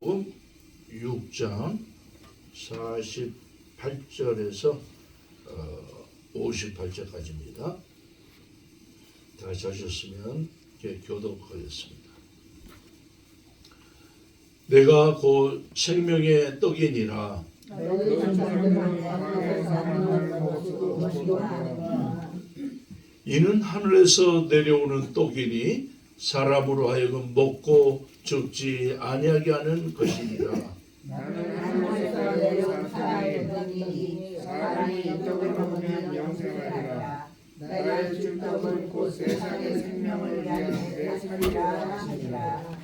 요한복음 6장 48절에서 58절까지입니다. 다 하셨으면 교독하겠습니다. 내가 곧 생명의 떡이니라. 이는 하늘에서 내려오는 떡이니 사람으로 하여금 먹고 죽지 아니하게 하는 것이니라. 나는 하늘에서 내려온 사람의 떡이니 사람이 이 떡을 먹으면 영생하리라. 나의 줄 떡은 곧 세상의 생명을 위하여 내 살이라 하시니라.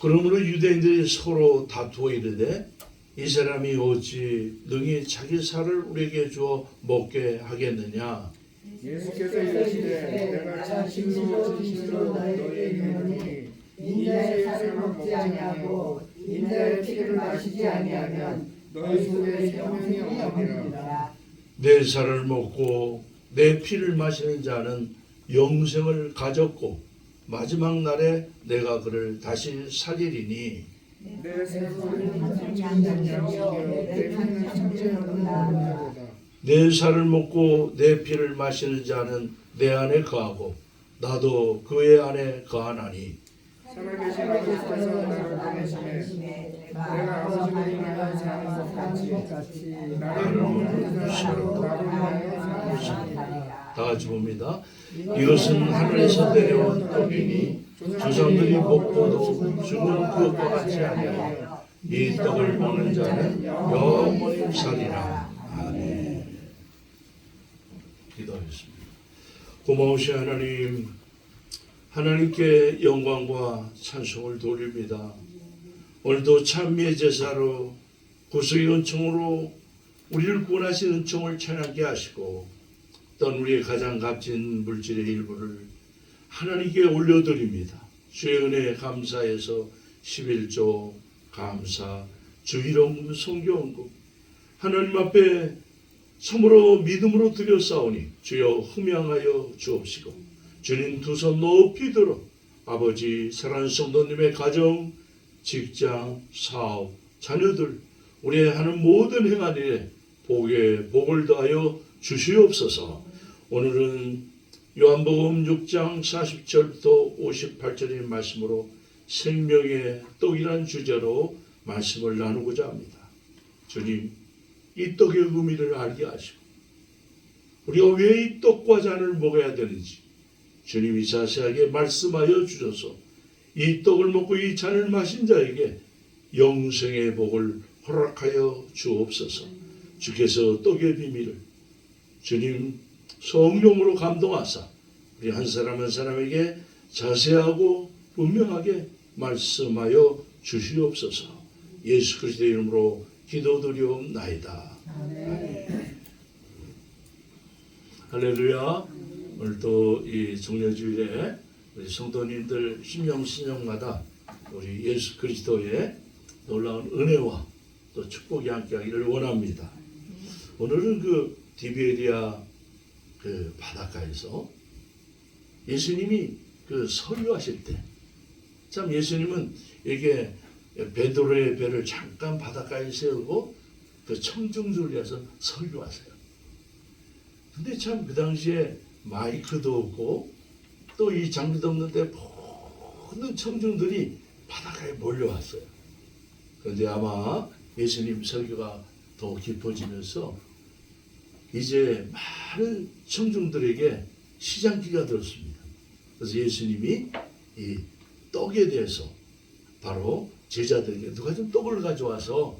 그러므로 유대인들이 서로 다투어 이르되 이 사람이 어찌 능히 자기 살을 우리에게 주어 먹게 하겠느냐. 예수께서 이르시되 내가 진실로 진실로 너희에게 이르노니 인자의 살을 먹지 아니하고 인자의 피를 마시지 아니하면 너희 속에 생명이 없느니라. 내 살을 먹고 내 피를 마시는 자는 영생을 가졌고 마지막 날에 내가 그를 다시 살리리니 내 생명은 천천히하며 내 피는 천천히하도다. 내 살을 먹고 내 피를 마시는 자는 내 안에 거하고 나도 그의 안에 거하나니 살아계신 아버지께서 나를 보내시매 내가 아버지를 인하여 사는 것 같이 나를 먹는 사람도 나를 인하여 사는 것이니라. 다 같이 봅니다. 이것은 하늘에서 내려온 떡이니 조상들이 먹고도 죽은 그것과 같이 아니하여 이 떡을 먹는 자는 영원히 살리라. 아멘. 기도하겠습니다. 고마우신 하나님, 하나님께 영광과 찬송을 돌립니다. 오늘도 찬미의 제사로 구속의 은총으로 우리를 구원하신 은총을 찬양케 하시고 어떤 우리의 가장 값진 물질의 일부를 하나님께 올려드립니다. 주의 은혜에 감사해서 11조 감사, 주 이름 성경언급 하나님 앞에 참으로 믿음으로 드렸사오니 주여 흠양하여 주옵시고 주님 두 손 높이 들어 아버지 사랑하는 성도님의 가정, 직장, 사업, 자녀들 우리의 하는 모든 행한 일에 복을 더하여 주시옵소서. 오늘은 요한복음 6장 40절부터 58절의 말씀으로 생명의 떡이라는 주제로 말씀을 나누고자 합니다. 주님, 이 떡의 의미를 알게 하시고 우리가 왜 이 떡과 잔을 먹어야 되는지 주님이 자세하게 말씀하여 주셔서 이 떡을 먹고 이 잔을 마신 자에게 영생의 복을 허락하여 주옵소서. 주께서 떡의 비밀을 주님 성령으로 감동하사 우리 한 사람 한 사람에게 자세하고 분명하게 말씀하여 주시옵소서. 예수 그리스도의 이름으로 기도드리옵나이다. 아멘. 할렐루야. 오늘도 이 종려주일에 우리 성도님들 신령마다 우리 예수 그리스도의 놀라운 은혜와 또 축복이 함께하기를 원합니다. 오늘은 그 디베리아 그 바닷가에서 예수님이 그 설교하실 때 참 예수님은 이게 베드로의 배를 잠깐 바닷가에 세우고 그 청중들을 위해서 설교하세요. 근데 참 그 당시에 마이크도 없고 또 이 장비도 없는데 모든 청중들이 바닷가에 몰려왔어요. 그런데 아마 예수님 설교가 더 깊어지면서 이제 많은 청중들에게 시장기가 들었습니다. 그래서 예수님이 이 떡에 대해서 바로 제자들에게 누가 좀 떡을 가져와서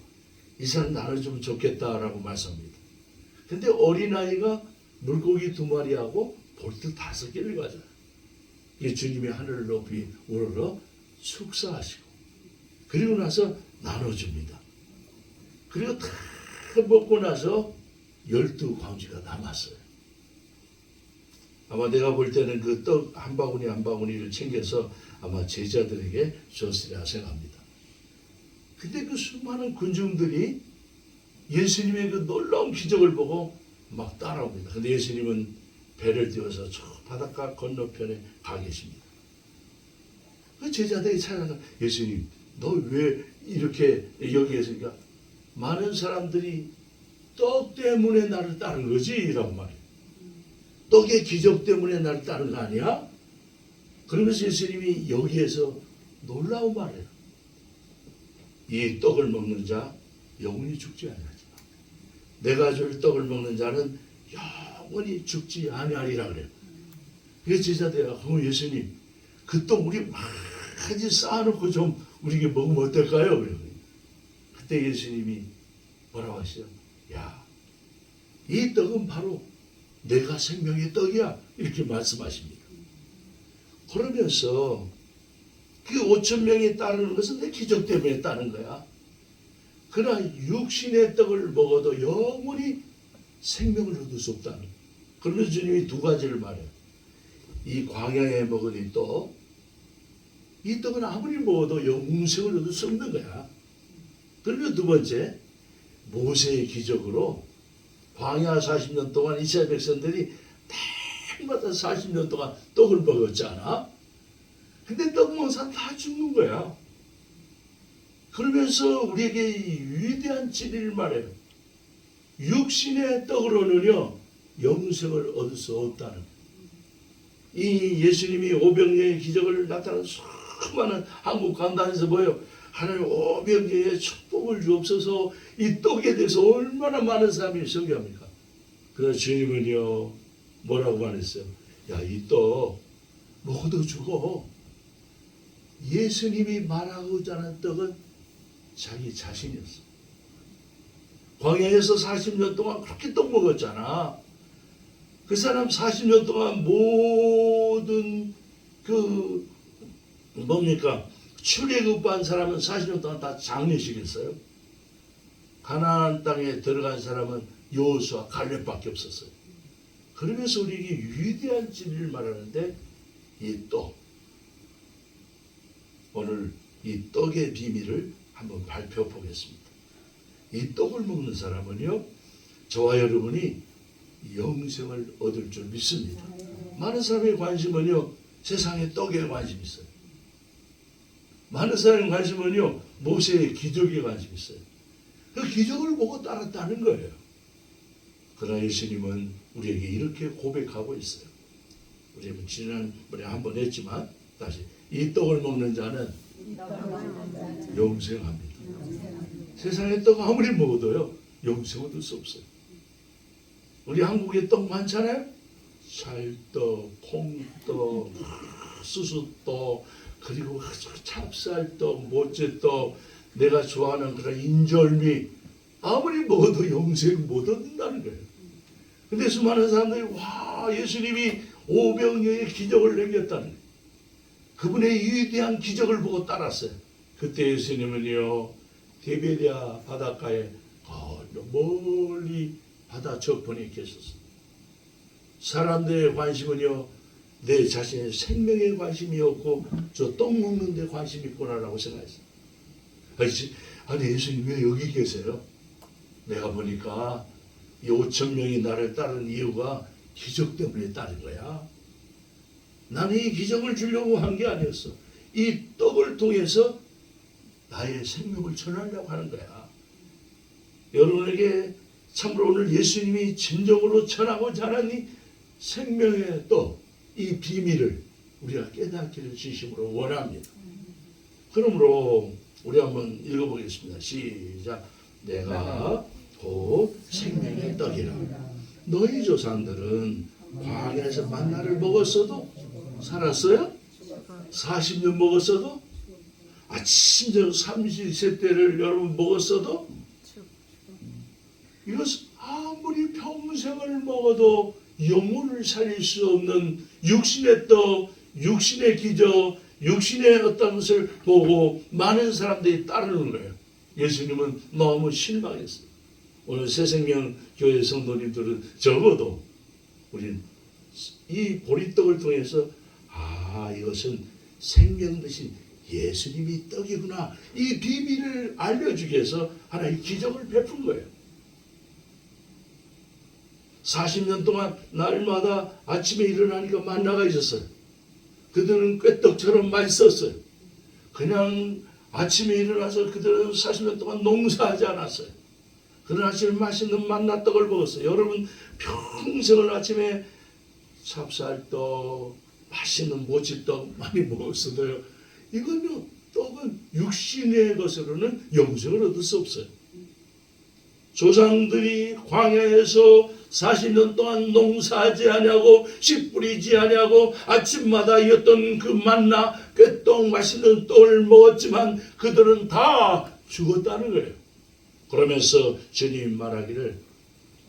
이 사람 나눠주면 좋겠다라고 말씀합니다. 근데 어린아이가 물고기 2마리하고 볼트 5개를 가져요. 이게 주님이 하늘을 높이 우러러 축사하시고 그리고 나서 나눠줍니다. 그리고 다 먹고 나서 12광지가 남았어요. 아마 내가 볼 때는 그 떡 한 바구니 한 바구니를 챙겨서 아마 제자들에게 줬으리라 생각합니다. 근데 그 수많은 군중들이 예수님의 그 놀라운 기적을 보고 막 따라옵니다. 근데 예수님은 배를 띄워서 저 바닷가 건너편에 가 계십니다. 그 제자들이 찾아서 예수님 너 왜 이렇게 여기에서 그러니까 많은 사람들이 떡 때문에 나를 따른 거지 이란 말이에요. 떡의 기적 때문에 나를 따른 거 아니야? 그러면서 예수님이 여기에서 놀라운 말이에요. 이 떡을 먹는 자 영원히 죽지 아니하리라. 내가 줄 떡을 먹는 자는 영원히 죽지 아니하리라 그래요. 그래서 제자들이 그럼 예수님 그 떡 우리 많이 쌓아놓고 좀 우리에게 먹으면 어떨까요? 그래요. 그때 예수님이 뭐라고 하시죠? 야, 이 떡은 바로 내가 생명의 떡이야 이렇게 말씀하십니다. 그러면서 그 5천 명이 따르는 것은 내 기적 때문에 따른 거야. 그러나 육신의 떡을 먹어도 영원히 생명을 얻을 수 없다는 거예요. 그러면서 주님이 두 가지를 말해요. 이 광야에 먹은 이 떡, 이 떡은 아무리 먹어도 영생을 얻을 수 없는 거야. 그리고 두 번째, 모세의 기적으로 광야 40년 동안 이스라엘 백성들이 때마다 40년 동안 떡을 먹었잖아. 근데 떡 먹은 사람 다 죽는 거야. 그러면서 우리에게 이 위대한 진리를 말해요. 육신의 떡으로는요 영생을 얻을 수 없다는 거예요. 이 예수님이 오병이어의 기적을 나타낸 수많은 한국 강단에서 보여 하나님 오병이어의 축복을 주옵소서. 이 떡에 대해서 얼마나 많은 사람이 설교합니까? 그러나 주님은요 뭐라고 말했어요? 야, 이 떡 먹어도 죽어. 예수님이 말하고자 하는 떡은 자기 자신이었어. 광야에서 40년 동안 그렇게 떡 먹었잖아. 그 사람 40년 동안 모든 그 뭡니까? 출애굽한 사람은 40년 동안 다 장례식했어요. 가나안 땅에 들어간 사람은 여호수아 갈렙밖에 없었어요. 그러면서 우리에게 위대한 진리를 말하는데 이 떡, 오늘 이 떡의 비밀을 한번 발표해 보겠습니다. 이 떡을 먹는 사람은요 저와 여러분이 영생을 얻을 줄 믿습니다. 많은 사람의 관심은요 세상의 떡에 관심 있어요. 많은 사람의 관심은요 모세의 기적에 관심 있어요. 그 기적을 보고 따랐다는 거예요. 그러나 예수님은 우리에게 이렇게 고백하고 있어요. 우리는 지난번에 한번 했지만 다시 이 떡을 먹는 자는 영생합니다. 세상의 떡 아무리 먹어도요 영생 얻을 수 없어요. 우리 한국에 떡 많잖아요. 찰떡, 콩떡, 수수떡, 그리고 찹쌀떡, 모째떡, 내가 좋아하는 그런 인절미 아무리 먹어도 영생 못 얻는다는 거예요. 근데 수많은 사람들이 와 예수님이 오병이어의 기적을 남겼다는 거예요. 그분의 위대한 기적을 보고 따랐어요. 그때 예수님은요 디베랴 바닷가에 멀리 바다 저편에 계셨어요. 사람들의 관심은요 내 자신의 생명에 관심이었고 저 떡 먹는 데 관심이 있구나라고 생각했어요. 아니 예수님 왜 여기 계세요? 내가 보니까 이 5천 명이 나를 따른 이유가 기적 때문에 따른 거야. 나는 이 기적을 주려고 한 게 아니었어. 이 떡을 통해서 나의 생명을 전하려고 하는 거야. 여러분에게 참으로 오늘 예수님이 진정으로 전하고자 하는 이 생명의 떡, 이 비밀을 우리가 깨닫기를 진심으로 원합니다. 그러므로 우리 한번 읽어보겠습니다. 시작. 내가 곧 생명의 떡이라. 너희 조상들은 광야에서 만나를 먹었어도 살았어요? 40년 먹었어도? 아침 저녁 삼시세때를 여러분 먹었어도? 이것은 아무리 평생을 먹어도 영혼을 살릴 수 없는 육신의 떡, 육신의 기적, 육신의 어떤 것을 보고 많은 사람들이 따르는 거예요. 예수님은 너무 실망했어요. 오늘 새생명교회 성도님들은 적어도 우리는 이 보리떡을 통해서 이것은 생명 대신 예수님이 떡이구나. 이 비밀을 알려주기 위해서 하나의 기적을 베푼 거예요. 40년 동안 날마다 아침에 일어나니까 만나가 있었어요. 그들은 꾀떡처럼 맛있었어요. 그냥 아침에 일어나서 그들은 40년 동안 농사하지 않았어요. 그러나 아침에 맛있는 만나떡을 먹었어요. 여러분 평생을 아침에 찹쌀떡, 맛있는 모찌떡 많이 먹었어도요. 이건요, 떡은 육신의 것으로는 영생을 얻을 수 없어요. 조상들이 광야에서 40년 동안 농사하지 아니하고 씨 뿌리지 아니하고 아침마다 이었던 그 만나 꾀떡 맛있는 떡을 먹었지만 그들은 다 죽었다는 거예요. 그러면서 주님이 말하기를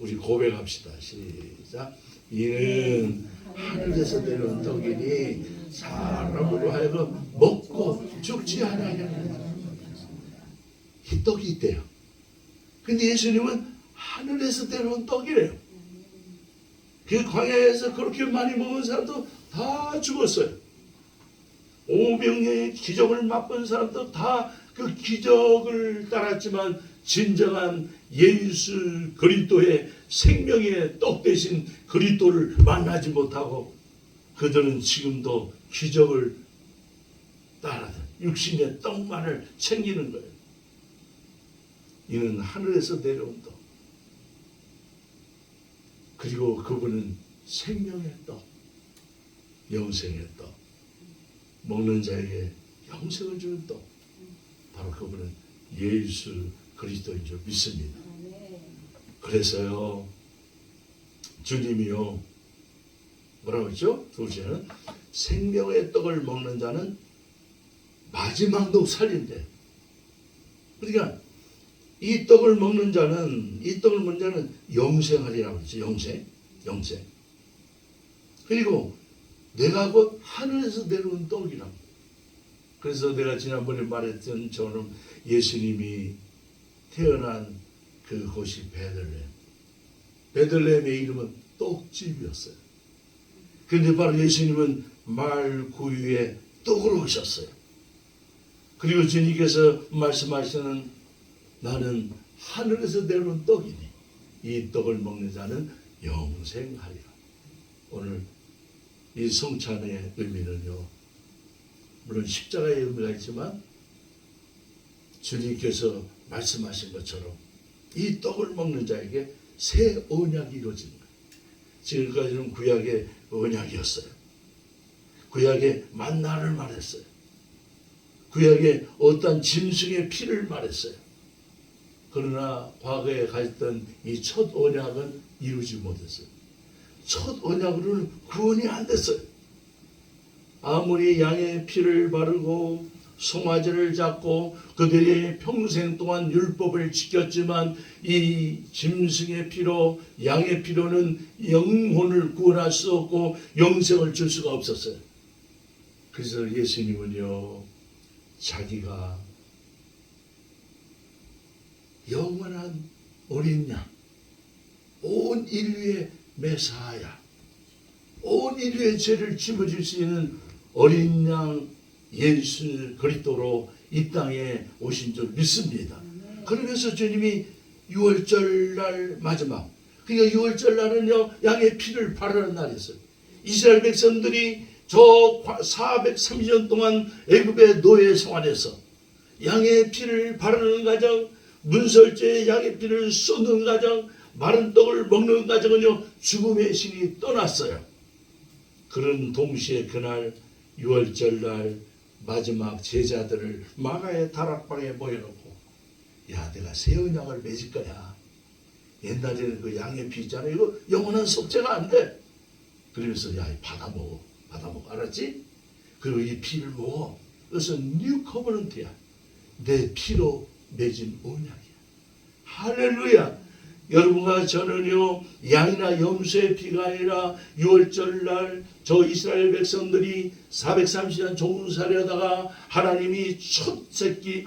우리 고백합시다. 시작. 이는 하늘에서 내려온 떡이니 사람으로 하여금 먹고 죽지 아니하냐. 이 떡이 있대요. 근데 예수님은 하늘에서 내려온 떡이래요. 그 광야에서 그렇게 많이 먹은 사람도 다 죽었어요. 500년의 기적을 맛본 사람도 다 그 기적을 따랐지만 진정한 예수 그리스도의 생명의 떡 대신 그리스도를 만나지 못하고 그들은 지금도 기적을 따라 육신의 떡만을 챙기는 거예요. 이는 하늘에서 내려온 떡. 그리고 그분은 생명의 떡, 영생의 떡, 먹는 자에게 영생을 주는 떡. 바로 그분은 예수 그리스도인 줄 믿습니다. 그래서요, 주님이요, 뭐라고 했죠? 둘째는 생명의 떡을 먹는 자는 마지막도 살린대. 그러니까 이 떡을 먹는 자는 영생하리라고 했죠. 영생. 그리고 내가 곧 하늘에서 내려온 떡이라고. 그래서 내가 지난번에 말했던 저는 예수님이 태어난 그곳이 베들레헴. 베들레헴의 이름은 떡집이었어요. 그런데 바로 예수님은 말 구유에 떡으로 오셨어요. 그리고 주님께서 말씀하시는 나는 하늘에서 내려온 떡이니 이 떡을 먹는 자는 영생하리라. 오늘 이 성찬의 의미는요, 물론 십자가의 의미가 있지만 주님께서 말씀하신 것처럼 이 떡을 먹는 자에게 새 언약이 이루어지는 거예요. 지금까지는 구약의 언약이었어요. 구약의 만나를 말했어요. 구약의 어떤 짐승의 피를 말했어요. 그러나 과거에 가졌던 이 첫 언약은 이루지 못했어요. 첫 언약으로는 구원이 안 됐어요. 아무리 양의 피를 바르고 송아지를 잡고 그들이 평생 동안 율법을 지켰지만 이 짐승의 피로 양의 피로는 영혼을 구원할 수 없고 영생을 줄 수가 없었어요. 그래서 예수님은요, 자기가 영원한 어린 양, 온 인류의 메사야, 온 인류의 죄를 짊어질 수 있는 어린 양 예수 그리스도로 이 땅에 오신 줄 믿습니다. 그러면서 주님이 6월절 날 마지막, 그러니까 6월절 날은요, 양의 피를 바르는 날이었어요. 이스라엘 백성들이 저 430년 동안 애굽의 노예 생활에서 양의 피를 바르는 과정, 문설주에 양의 피를 쏟는 과정, 마른 떡을 먹는 과정은요, 죽음의 신이 떠났어요. 그런 동시에 그날 6월절 날 마지막 제자들을 마가의 다락방에 모여놓고, 야, 내가 새 언약을 맺을 거야. 옛날에는 그 양의 피 있잖아. 이거 영원한 속죄가 안 돼. 그러면서 야, 받아 먹어. 알았지? 그리고 이 피를 먹어. 그것은 뉴 커버넌트야. 내 피로 맺은 언약이야. 할렐루야. 여러분과 저는요, 양이나 염소의 피가 아니라 6월절 날 저 이스라엘 백성들이 430년 종살이하다가 하나님이 첫 새끼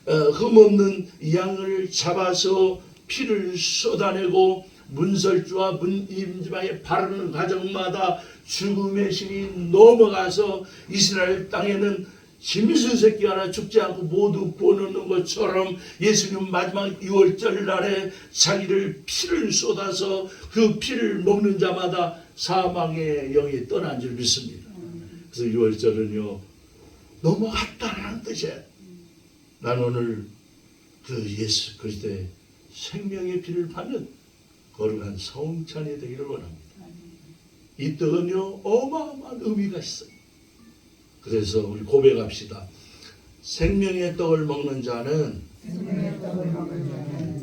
흠없는 양을 잡아서 피를 쏟아내고 문설주와 문임지방에 바르는 과정마다 죽음의 신이 넘어가서 이스라엘 땅에는 짐승 새끼 하나 죽지 않고 모두 구원하는 것처럼 예수님 마지막 6월절 날에 자기를 피를 쏟아서 그 피를 먹는 자마다 사망의 영이 떠난 줄 믿습니다. 그래서 6월절은요, 넘어갔다라는 뜻이에요. 난 오늘 그 예수 그리스도의 생명의 피를 받는 거룩한 성찬이 되기를 원합니다. 이 떡은요 어마어마한 의미가 있어요. 그래서 우리 고백합시다. 생명의 떡을 먹는 자는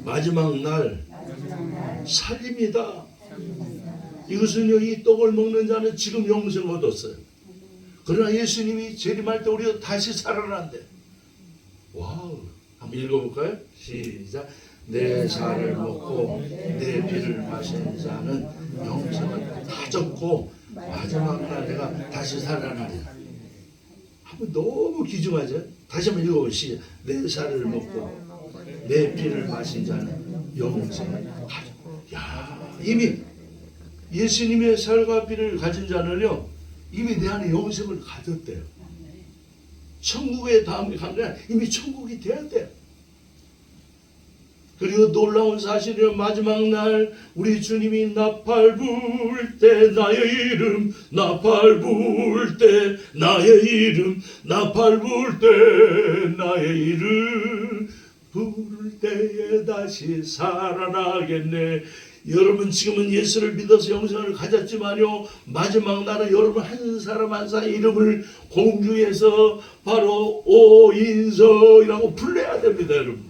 마지막 날 살립니다. 이것은요, 이 떡을 먹는 자는 지금 영생을 얻었어요. 그러나 예수님이 재림할 때 우리가 다시 살아난대. 와우. 한번 읽어볼까요? 시작. 내 살을 먹고 내 피를 마시는 자는 영생을 가졌고 마지막 날 내가 다시 살아나리라. 한번 너무 귀중하죠? 다시 한번 읽어보시죠. 내 살을 먹고 내 피를 마신 자는 영생을 가졌고. 야, 이미 예수님의 살과 피를 가진 자는요 이미 내 안에 영생을 가졌대요. 천국에 다음에 간 게 아니라 이미 천국이 돼야 돼요. 그리고 놀라운 사실은 마지막 날 우리 주님이 나팔 불 때 나의 이름, 나팔 불 때 나의 이름, 나팔 불 때 나의 이름 부를 때에 다시 살아나겠네. 여러분 지금은 예수를 믿어서 영생을 가졌지만요 마지막 날은 여러분 한 사람 한 사람 이름을 공중에서 바로 오인석이라고 불러야 됩니다. 여러분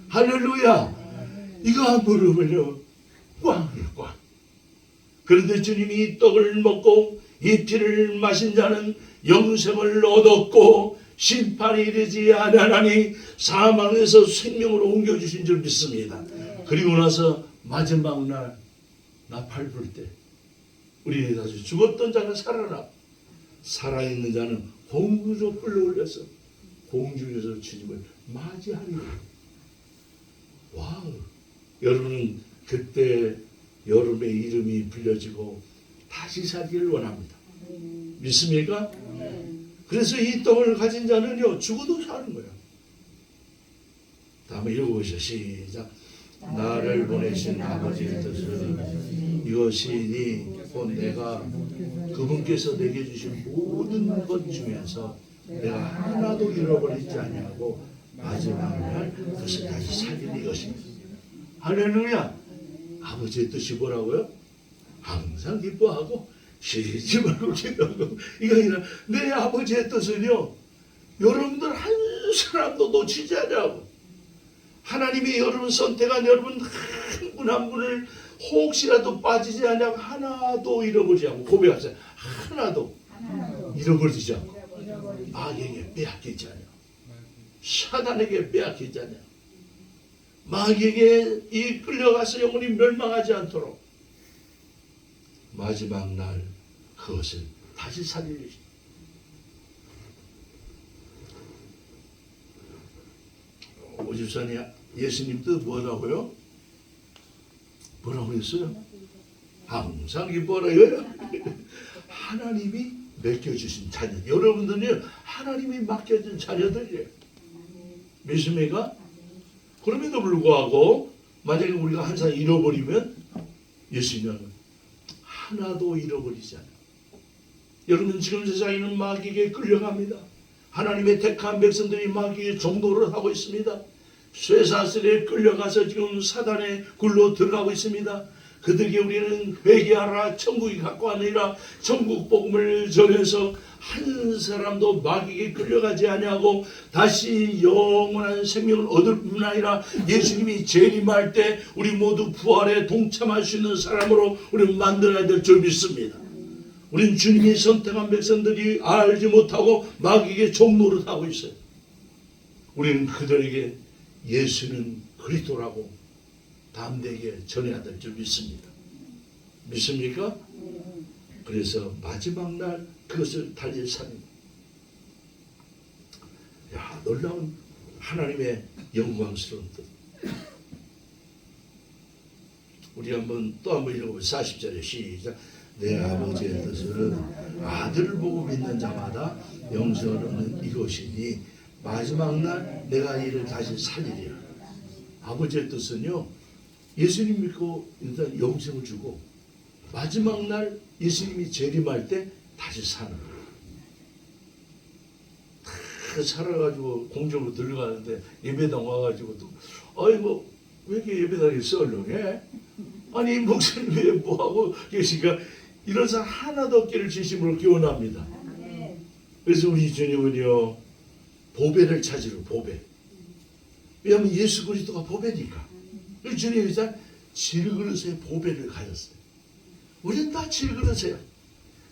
할렐루야. 이거 안 부르면요 꽝이에요 꽝. 그런데 주님이 이 떡을 먹고 이 피를 마신 자는 영생을 얻었고 심판이 이르지 아니하나니 사망에서 생명으로 옮겨주신 줄 믿습니다. 그리고 나서 마지막 날 나팔 불 때 우리 다시 죽었던 자는 살아나 살아있는 자는 공중으로 끌어올려서 공중에서 주님을 맞이하리라. 와우. 여러분은 그때 여러분의 이름이 불려지고 다시 살기를 원합니다. 믿습니까? 그래서 이 떡을 가진 자는요 죽어도 사는 거예요. 다음에 읽어보시죠. 시작. 나를 보내신 아버지의 뜻은 이것이니 곧 내가 그분께서 내게 주신 모든 것 중에서 내가 하나도 잃어버리지 아니하고 마지막 날 그것을 다시 살리는 이것입니다. 할렐루야. 아버지의 뜻이 뭐라고요? 항상 기뻐하고 쉬지 말고 기도하고. 이거 아니라 내 아버지의 뜻은요 여러분들 한 사람도 놓치지 않냐고. 하나님이 여러분 선택한 여러분 한 분 한 분을 혹시라도 빠지지 않냐고 하나도 잃어버리지 않고 고백하세요. 하나도 잃어버리지 않고 마귀에게 빼앗기지 않냐고. 사단에게 빼앗기지 않냐고. 마귀에게 이 끌려가서 영혼이 멸망하지 않도록 마지막 날 그것을 다시 살리시. 오집사님 예수님 뜻 뭐라고요? 뭐라고 했어요? 항상 기뻐하라 이거예요. 하나님이 맡겨주신 자녀. 여러분들은 하나님이 맡겨준 자녀들이에요. 믿습니까? 그럼에도 불구하고 만약에 우리가 한 사람 잃어버리면 예수님은 하나도 잃어버리지 않아요. 여러분 지금 세상에는 마귀에게 끌려갑니다. 하나님의 택한 백성들이 마귀의 종노릇을 하고 있습니다. 쇠사슬에 끌려가서 지금 사단의 굴로 들어가고 있습니다. 그들에게 우리는 회개하라 천국이 갖고 아니라 천국 복음을 전해서 한 사람도 마귀에게 끌려가지 아니하고 다시 영원한 생명을 얻을 뿐 아니라 예수님이 재림할 때 우리 모두 부활에 동참할 수 있는 사람으로 우리는 만들어야 될 줄 믿습니다. 우리는 주님이 선택한 백성들이 알지 못하고 마귀에게 종노릇하고 있어요. 우리는 그들에게 예수는 그리스도라고 담대하게 전해야 될 줄 믿습니다. 믿습니까? 그래서 마지막 날 그것을 달리 사는. 야, 놀라운 하나님의 영광스러운 뜻. 우리 또 한번 읽어보세요. 40절에 시작. 내 아버지의 뜻은 아들을 보고 믿는 자마다 영생을 얻는 이것이니 마지막 날 내가 이를 다시 살리리라. 아버지의 뜻은요 예수님 믿고 일단 영생을 주고 마지막 날 예수님이 재림할 때 다시 사는 거예요. 살아가지고 공중으로 들어가는데 예배당 와가지고 또 아이 뭐 왜 이렇게 예배당이 썰렁해? 아니 목사님 왜 뭐하고 계시니까 이런 사람 하나도 없기를 진심으로 기원합니다. 그래서 우리 주님은요 보배를 찾으러 보배. 왜냐하면 예수 그리스도가 보배니까. 우리 주님이 다 질그릇에 보배를 가졌어요. 우리는 다 질그릇이에요.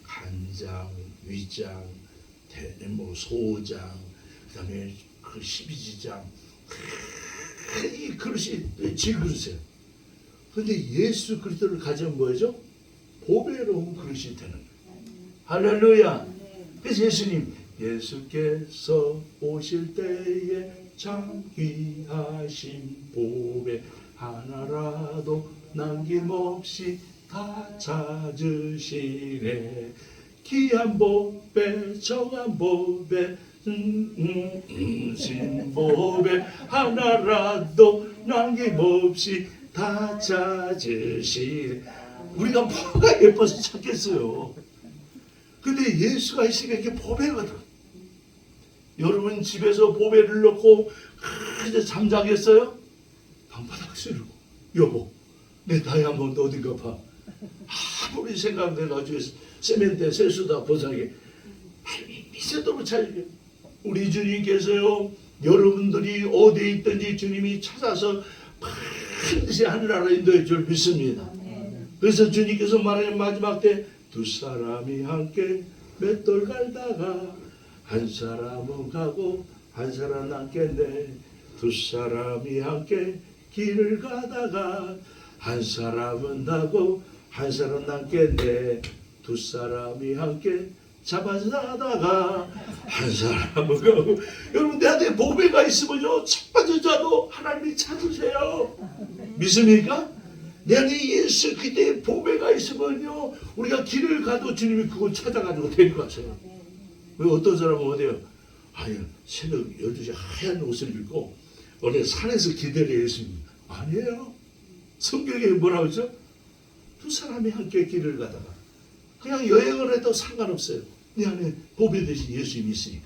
간장, 위장, 뭐 소장, 그다음에 그 12지장, 이 그릇이 질그릇이에요. 그런데 예수 그리스도를 가지면 뭐죠? 보배로운 그릇이 되는 거예요. 할렐루야. 그래서 예수께서 오실 때에 참 귀하신 보배 하나라도 남김없이 다 찾으시네. 귀한 보배 정한 보배 신 보배 하나라도 남김없이 다 찾으시네. 우리가 뭐가 예뻐서 찾겠어요. 근데 예수가 있으니까 이게 보배거든. 여러분 집에서 보배를 넣고 이제 잠자겠어요? 방바닥 쓸고 여보 내 다이아몬드 어딘가 봐. 아무리 생각돼가지고 세면대 세수다 보상에 미세도록 찾을게. 우리 주님께서요 여러분들이 어디에 있든지 주님이 찾아서 반드시 하늘나라 인도해 줄 믿습니다. 그래서 주님께서 말하는 마지막 때 두 사람이 함께 맷돌 갈다가 한 사람은 가고 한 사람 남겠네. 두 사람이 함께 길을 가다가 한 사람은 가고 한 사람 남겠네. 두 사람이 함께 잡아자다가 한 사람은 가고. 여러분 내한테 보배가 있으면요 첫 번째 자도 하나님이 찾으세요. 믿습니까? 내 안에 예수 그때의 보배가 있으면요 우리가 길을 가도 주님이 그걸 찾아가지고 데리고 가세요. 왜 어떤 사람은 어때요? 아니 새벽 12시에 하얀 옷을 입고 어느 산에서 기다려야 했습니다. 아니에요. 성경에 뭐라고 했죠? 두 사람이 함께 길을 가다가 그냥 여행을 해도 상관없어요. 내 안에 보배 대신 예수님이 있으니까.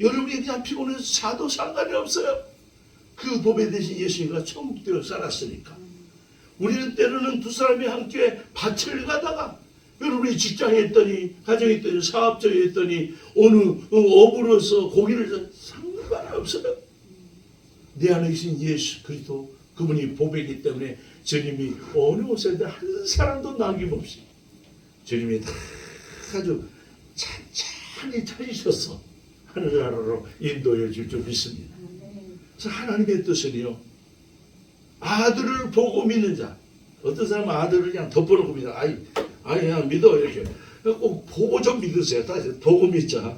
여러분이 그냥 피곤해서 자도 상관이 없어요. 그 보배 대신 예수님과 천국되어 살았으니까. 우리는 때로는 두 사람이 함께 밭을 가다가 여러분이 직장에 있더니 가정에 있더니 사업장에 있더니 어느 어부로서 고기를 상관없어요. 내 안에 계신 예수 그리스도 그분이 보배이기 때문에 주님이 어느 곳에도 한 사람도 남김없이 주님이 다 아주 찬찬히 찾으셔서 하늘나라로 인도해 줄 줄 믿습니다. 그래서 하나님의 뜻은요 아들을 보고 믿는 자. 어떤 사람은 아들을 그냥 덮어놓고 믿어. 아이 그냥 믿어 이렇게. 꼭 보고 좀 믿으세요. 다시 보고 믿자.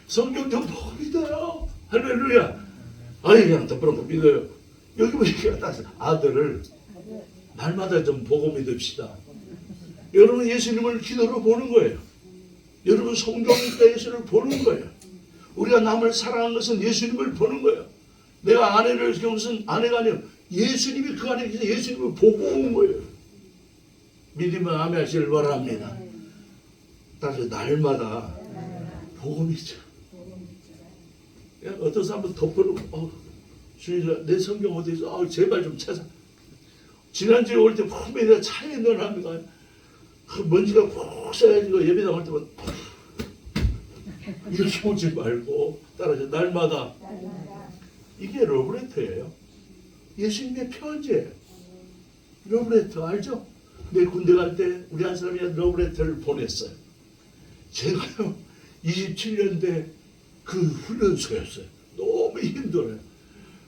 성경 좀 보고 믿어요. 할렐루야. 아이 그냥 덮어놓고 믿어요. 여기 보니까 다시 아들을 날마다 좀 보고 믿읍시다. 여러분 예수님을 기도로 보는 거예요. 여러분 성경과 예수를 보는 거예요. 우리가 남을 사랑하는 것은 예수님을 보는 거예요. 내가 아내를 겪은 아내가 아니에요. 예수님이 그 안에 계셔서 예수님을 보고 온 거예요. 믿으면 아멘 하시길 바랍니다. 따라서 날마다 보고 믿자. 어떤 사람은 덮어놓고 주님 내 성경 어디 있어? 제발 좀 찾아. 지난주에 올 때 분명히 내가 차에 넣어놨는가 그 먼지가 푹 쌓여가지고 예배당 올 때만 이렇게 오지 말고 따라서 날마다 이게 러브레터예요. 예수님의 편지예요. 러브레터 알죠? 내 군대 갈 때 우리 한 사람이 러브레터를 보냈어요. 제가요 27년대 그 훈련소였어요. 너무 힘들어요.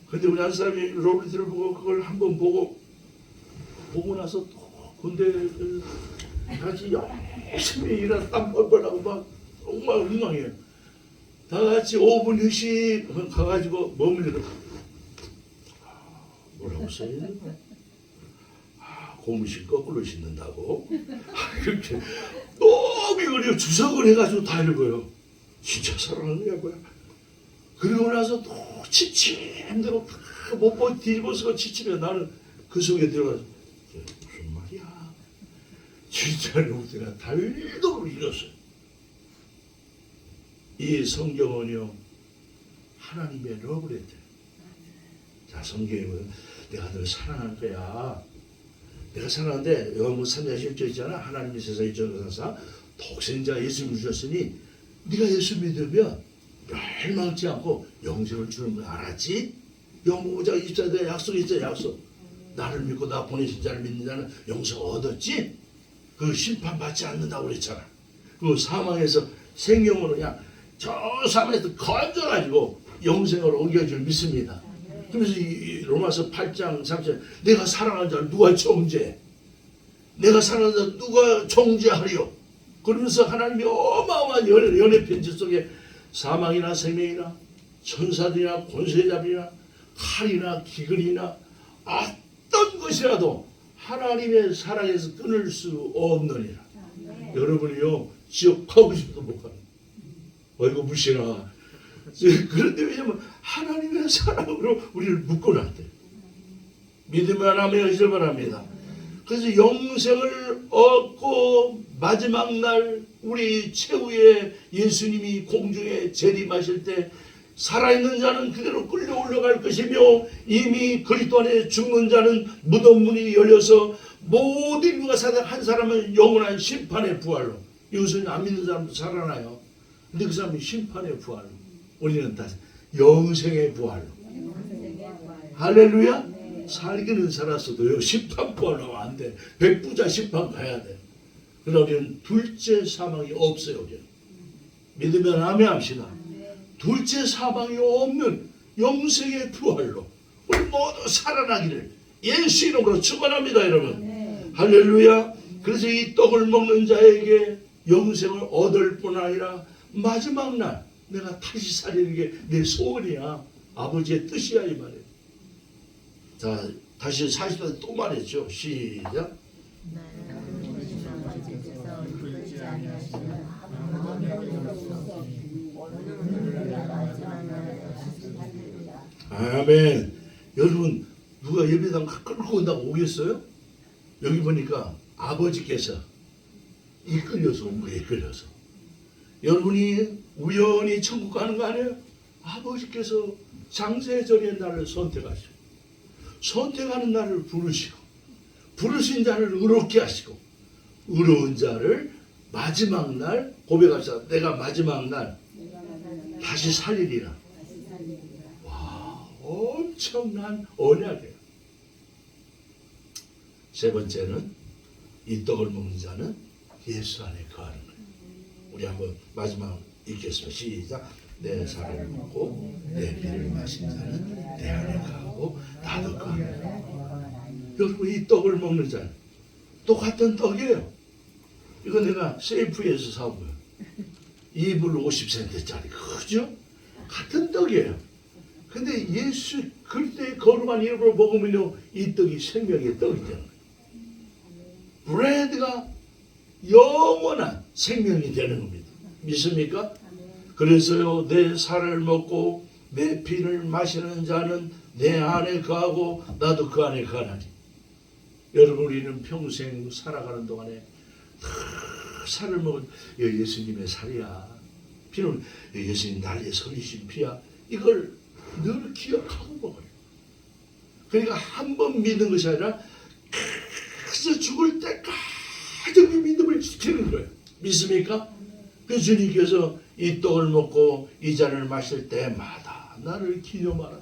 근데 우리 한 사람이 러브레터를 보고 그걸 한번 보고 나서 또 군대 같이 열심히 일하다 땀 뻘뻘하고 막 정말 엉망이에요. 다 같이 5분 휴식 가가지고 머물러 뭐라고 써요? 고무신 거꾸로 신는다고 이렇게 너무 이걸 주석을 해가지고 다 읽어요. 진짜 사랑하는 게 뭐야? 그리고 나서 또 지침대로 못 뒤집어서 지치면 나는 그 속에 들어가서 무슨 말이야? 진짜로 제가 달도록 읽었어요. 이 성경은요 하나님의 러브레터. 자, 성경에 보면 내가 널 사랑할 거야. 내가 사랑하는데 요한복음 3장 10절 있잖아. 하나님이 세상에 전하사 독생자 예수님을 주셨으니 네가 예수 믿으면 멸망치 않고 영생을 주는 걸 알았지? 요한복음 5장 24절에 약속이 있어. 약속. 나를 믿고 나 보내신 자를 믿는 자는 영생을 얻었지? 그 심판받지 않는다고 그랬잖아. 그 사망에서 생명으로 그냥 저 사망에서 건져가지고 영생을 옮겨줄 믿습니다. 그래서 이 로마서 8장 3절 내가 사랑하는 자를 누가 정죄해? 내가 사랑하는 자를 누가 정죄하리요? 그러면서 하나님이 어마어마한 연애 편지 속에 사망이나 생명이나 천사들이나 권세자들이나 칼이나 기근이나 어떤 것이라도 하나님의 사랑에서 끊을 수 없느니라. 여러분이요 지옥 가고 싶어도 못 가는. 어이구 무시나. 그런데 왜냐면 하나님의 사랑으로 우리를 묶어놨대. 믿으면 하며 하시길 바랍니다. 그래서 영생을 얻고 마지막 날 우리 최후의 예수님이 공중에 재림하실 때 살아있는 자는 그대로 끌려 올라갈 것이며 이미 그리스도 안에 죽는 자는 무덤 문이 열려서 모든 인류가 살아 한 사람은 영원한 심판의 부활로. 이것은 안 믿는 사람도 살아나요. 근데 그 사람은 심판의 부활로. 우리는 다 영생의 부활로. 할렐루야. 살기는 살았어도요 심판 부활로 안 돼. 백부자 심판 가야 돼. 그러나 우리는 둘째 사망이 없어요. 우리는. 믿으면 아멘 합시다. 둘째 사망이 없는 영생의 부활로 우리 모두 살아나기를 예수 이름으로 축원합니다, 여러분. 할렐루야. 그래서 이 떡을 먹는 자에게 영생을 얻을 뿐 아니라 마지막 날 내가 다시 살리는 게 내 소원이야. 아버지의 뜻이야 이 말이에요. 자, 다시 40절 또 말했죠. 시작. 아멘. 여러분 누가 예배당 끌고 온다고 오겠어요? 여기 보니까 아버지께서 이끌려서 온 거예요. 이끌려서. 여러분이 우연히 천국 가는 거 아니에요? 아버지께서 장세전의 날을 선택하시고 선택하는 날을 부르시고 부르신 자를 의롭게 하시고 의로운 자를 마지막 날 고백하시다. 내가 마지막 날 다시 살리리라. 와, 엄청난 언약이에요. 세 번째는 이 떡을 먹는 자는 예수 안에 거하는 거예요. 우리 한번 마지막 읽겠습니다. 시작. 내 살을 먹고 내 피를 마신 자는 내 안에 거하고 나도 그 안에 거하고. 여러분 이 떡을 먹는 자는 똑같은 떡이에요. 이거 내가 세이프에서 사고요. 2불 50센트짜리 그죠? 같은 떡이에요. 근데 예수 그리스도의 거룩한 이름으로 먹으면요 이 떡이 생명의 떡이 되는 거예요. 브레드가 영원한 생명이 되는 겁니다. 믿습니까? 그래서요 내 살을 먹고 내 피를 마시는 자는 내 안에 거하고 나도 그 안에 거하나니. 여러분 우리는 평생 살아가는 동안에 살을 먹은 예수님의 살이야. 피는 예수님 날에 서리신 피야. 이걸 늘 기억하고 먹어요. 그러니까 한 번 믿는 것이 아니라 그저 죽을 때까지 믿음을 지키는 거예요. 믿습니까? 그 주님께서 이 떡을 먹고 이 잔을 마실 때마다 나를 기념하라.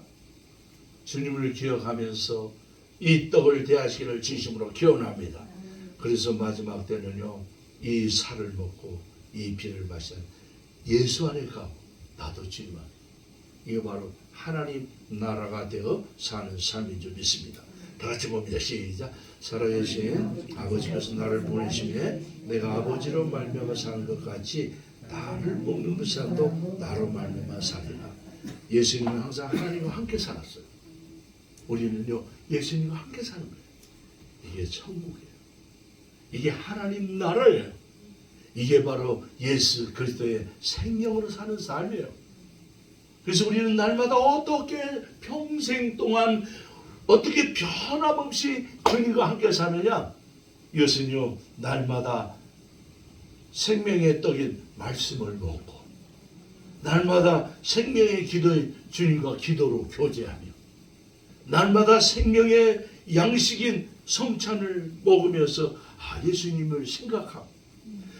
주님을 기억하면서 이 떡을 대하시기를 진심으로 기원합니다. 그래서 마지막 때는요 이 살을 먹고 이 피를 마시는 예수 안에 가고 나도 주님 안에. 이게 바로 하나님 나라가 되어 사는 삶인 줄 믿습니다. 다 같이 봅니다. 시작. 살아계신 아버지께서 나를 보내심에 내가 아버지로 말미암아 사는 것 같이 나를 먹는 그 사람도 나로 말미암아 살리라. 예수님은 항상 하나님과 함께 살았어요. 우리는요 예수님과 함께 사는 거예요. 이게 천국이에요. 이게 하나님 나라예요. 이게 바로 예수 그리스도의 생명으로 사는 삶이에요. 그래서 우리는 날마다 어떻게 평생 동안 어떻게 변함없이 주님과 함께 사느냐? 이것은요 날마다 생명의 떡인 말씀을 먹고 날마다 생명의 기도의 주님과 기도로 교제하며 날마다 생명의 양식인 성찬을 먹으면서 예수님을 생각하고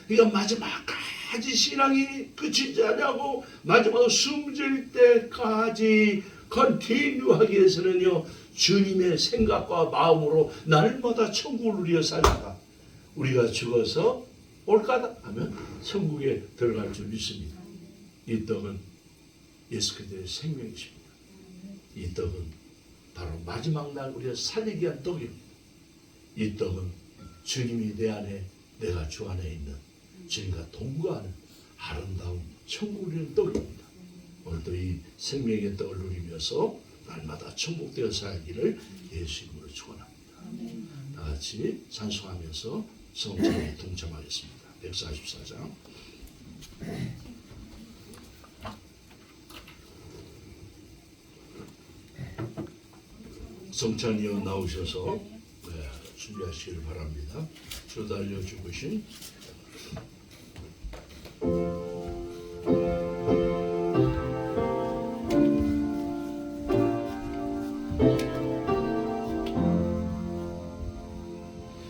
그러니까 마지막까지 신앙이 그치지 않냐고 마지막 숨질 때까지 컨티뉴하기 위해서는요 주님의 생각과 마음으로 날마다 천국을 누려 살다가 우리가 죽어서 올까다 하면 천국에 들어갈 줄 믿습니다. 이 떡은 예수 그리스도의 생명이십니다. 이 떡은 바로 마지막 날 우리가 살리기 위한 떡입니다. 이 떡은 주님이 내 안에 내가 주 안에 있는 주님과 동거하는 아름다운 천국을 누리는 떡입니다. 오늘도 이 생명의 떡을 누리면서 날마다 천국되어 살기를 예수 이름으로 축원합니다. 다 같이 찬송하면서 성찬에 동참하겠습니다. 144장 성찬이여 나오셔서 준비하시기를 바랍니다. 주달려 죽으신